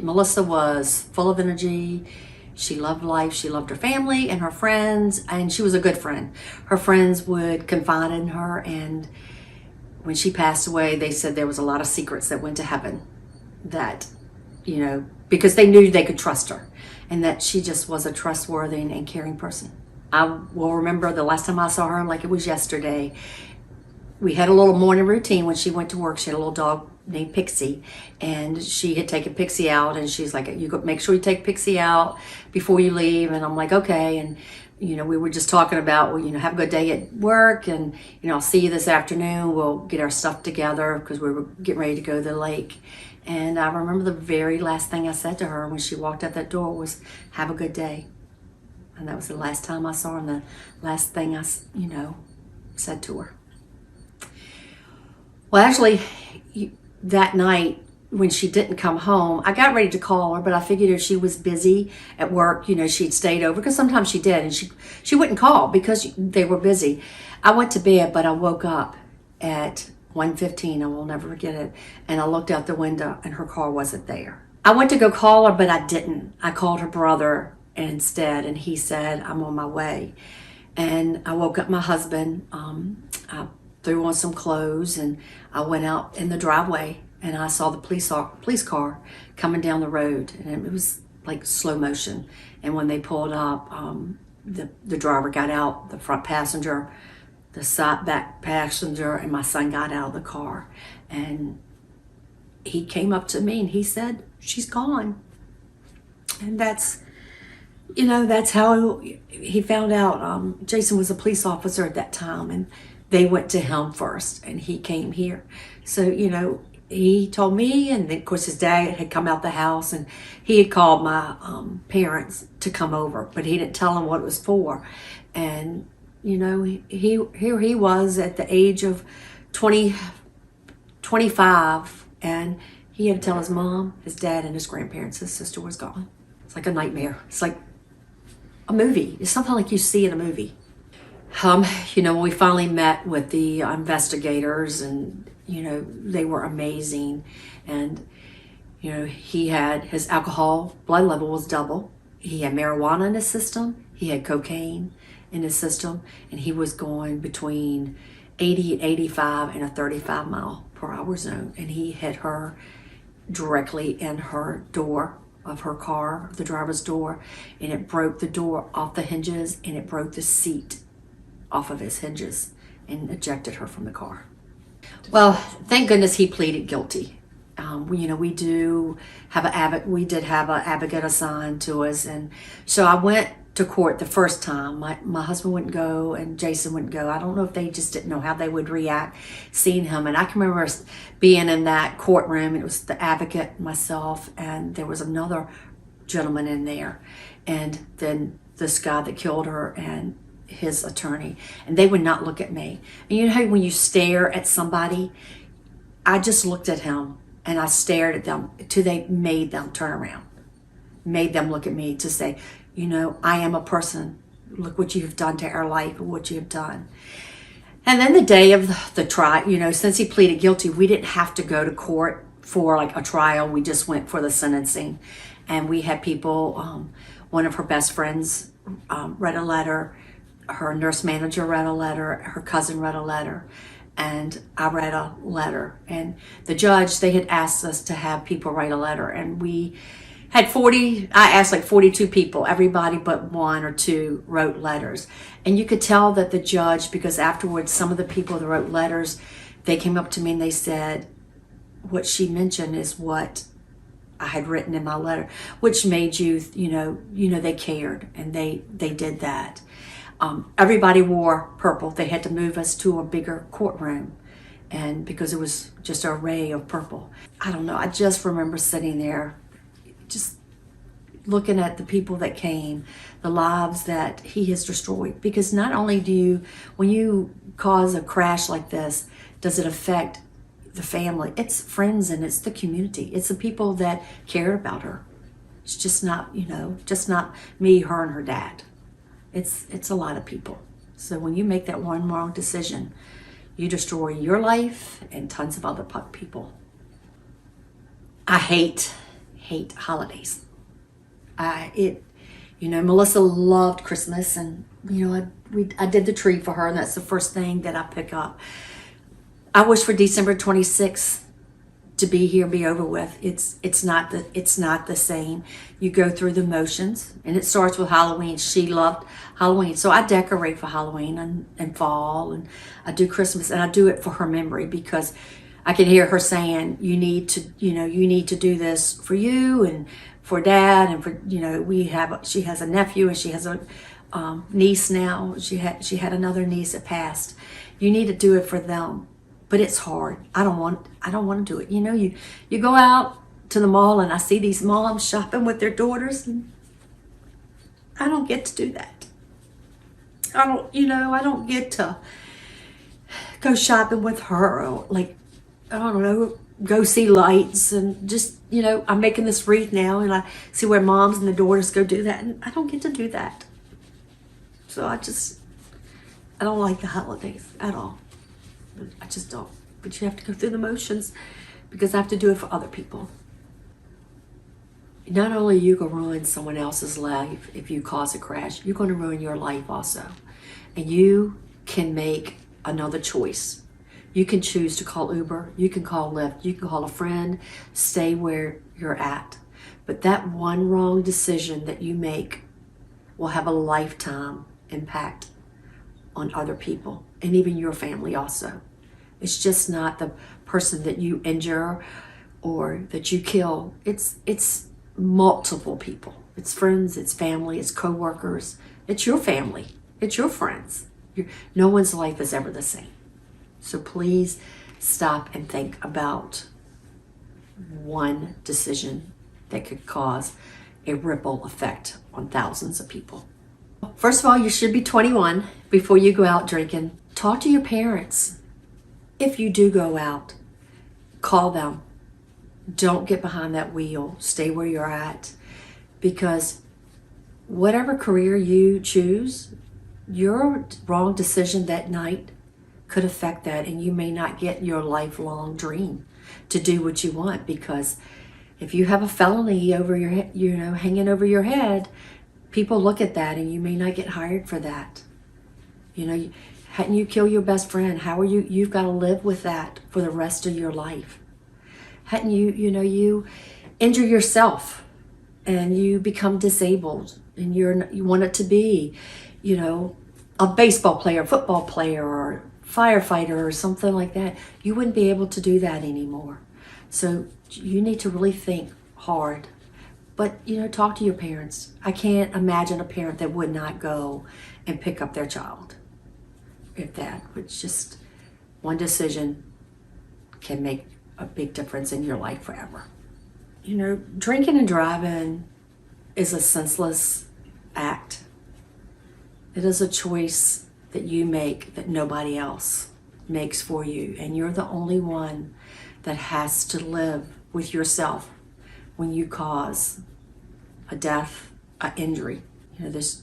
Melissa was full of energy. She loved life. She loved her family and her friends, and she was a good friend. Her friends would confide in her, and when she passed away, they said there was a lot of secrets that went to heaven that, because they knew they could trust her and that she just was a trustworthy and caring person. I will remember the last time I saw her like it was yesterday. We had a little morning routine when she went to work. She had a little dog named Pixie, and she had taken Pixie out, and she's like, you go, make sure you take Pixie out before you leave. And I'm like, okay. And we were just talking about, well, have a good day at work, and I'll see you this afternoon. We'll get our stuff together because we were getting ready to go to the lake. And I remember the very last thing I said to her when she walked out that door was, have a good day. And that was the last time I saw her, and the last thing I said to her. Well, actually, that night when she didn't come home, I got ready to call her, but I figured if she was busy at work, she'd stayed over, because sometimes she did, and she wouldn't call because they were busy. I went to bed, but I woke up at 1:15, I will never forget it, and I looked out the window and her car wasn't there. I went to go call her, but I didn't. I called her brother instead, and he said, I'm on my way. And I woke up my husband. I threw on some clothes, and I went out in the driveway, and I saw the police car coming down the road, and it was like slow motion. And when they pulled up, the driver got out, the front passenger, the back passenger, and my son got out of the car. And he came up to me and he said, she's gone. And that's how he found out. Jason was a police officer at that time, and they went to him first, and he came here. So, he told me, and then, of course, his dad had come out the house, and he had called my parents to come over, but he didn't tell them what it was for. And, here he was at the age of 25, and he had to tell his mom, his dad, and his grandparents his sister was gone. It's like a nightmare. It's like a movie. It's something like you see in a movie. We finally met with the investigators, and, they were amazing. And, he had his alcohol blood level was double. He had marijuana in his system. He had cocaine in his system, and he was going between 80 and 85 in a 35-mile-per-hour zone. And he hit her directly in her door of her car, the driver's door, and it broke the door off the hinges, and it broke the seat off of his hinges and ejected her from the car. Well, thank goodness he pleaded guilty. We did have an advocate assigned to us, and so I went to court the first time. My husband wouldn't go, and Jason wouldn't go. I don't know if they just didn't know how they would react seeing him. And I can remember being in that courtroom, and it was the advocate, myself, and there was another gentleman in there, and then this guy that killed her and his attorney, and they would not look at me. And you know how when you stare at somebody, I just looked at him and I stared at them till they made them turn around, made them look at me to say, I am a person. Look what you have done to our life and what you have done. And then the day of the trial, since he pleaded guilty, we didn't have to go to court for like a trial. We just went for the sentencing, and we had people. One of her best friends read a letter. Her nurse manager read a letter. Her cousin read a letter. And I read a letter. And the judge, they had asked us to have people write a letter. And we had I asked like 42 people. Everybody but one or two wrote letters. And you could tell that the judge, because afterwards some of the people that wrote letters, they came up to me and they said, what she mentioned is what I had written in my letter, which made you, they cared, and they did that. Everybody wore purple. They had to move us to a bigger courtroom, and because it was just an array of purple. I don't know. I just remember sitting there, just looking at the people that came, the lives that he has destroyed. Because not only when you cause a crash like this, does it affect the family, it's friends, and it's the community. It's the people that cared about her. It's just not, just not me, her, and her dad. It's a lot of people. So when you make that one wrong decision, you destroy your life and tons of other people. I hate hate holidays. Melissa loved Christmas, and I did the tree for her, and that's the first thing that I pick up. I wish for December 26th to be here, be over with. It's not the same. You go through the motions, and it starts with Halloween. She loved Halloween, so I decorate for Halloween and fall, and I do Christmas, and I do it for her memory, because I can hear her saying, you need to do this for you and for Dad, and for, she has a nephew, and she has a niece now. She had another niece that passed. You need to do it for them. But it's hard. I don't want to do it. You go out to the mall, and I see these moms shopping with their daughters, and I don't get to do that. I don't get to go shopping with her, or I don't know, go see lights, and just, I'm making this wreath now, and I see where moms and the daughters go do that, and I don't get to do that. So I don't like the holidays at all. I just don't. But you have to go through the motions, because I have to do it for other people. Not only you can ruin someone else's life if you cause a crash, you're going to ruin your life also. And you can make another choice. You can choose to call Uber, you can call Lyft, you can call a friend, stay where you're at. But that one wrong decision that you make will have a lifetime impact on other people, and even your family also. It's just not the person that you injure or that you kill. It's multiple people. It's friends, it's family, it's co-workers, it's your family, it's your friends. No one's life is ever the same. So please stop and think about one decision that could cause a ripple effect on thousands of people. First of all, you should be 21 before you go out drinking. Talk to your parents. If you do go out, call them. Don't get behind that wheel. Stay where you're at, because whatever career you choose, your wrong decision that night could affect that, and you may not get your lifelong dream to do what you want, because if you have a felony over your head, hanging over your head, people look at that, and you may not get hired for that. Hadn't you kill your best friend? How are you've got to live with that for the rest of your life. Hadn't you injure yourself, and you become disabled, and you want it to be, a baseball player, football player, or firefighter, or something like that. You wouldn't be able to do that anymore. So you need to really think hard. But, talk to your parents. I can't imagine a parent that would not go and pick up their child. If that, it's just one decision can make a big difference in your life forever. Drinking and driving is a senseless act. It is a choice that you make that nobody else makes for you. And you're the only one that has to live with yourself when you cause a death, an injury. There's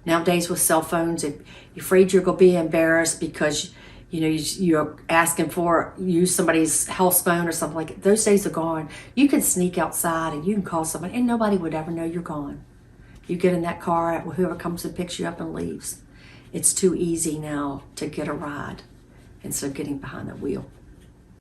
nowadays with cell phones, if you're afraid you're going to be embarrassed because you're asking for use somebody's house phone or something like that. Those days are gone. You can sneak outside and you can call somebody, and nobody would ever know you're gone. You get in that car, whoever comes and picks you up and leaves. It's too easy now to get a ride instead of getting behind the wheel.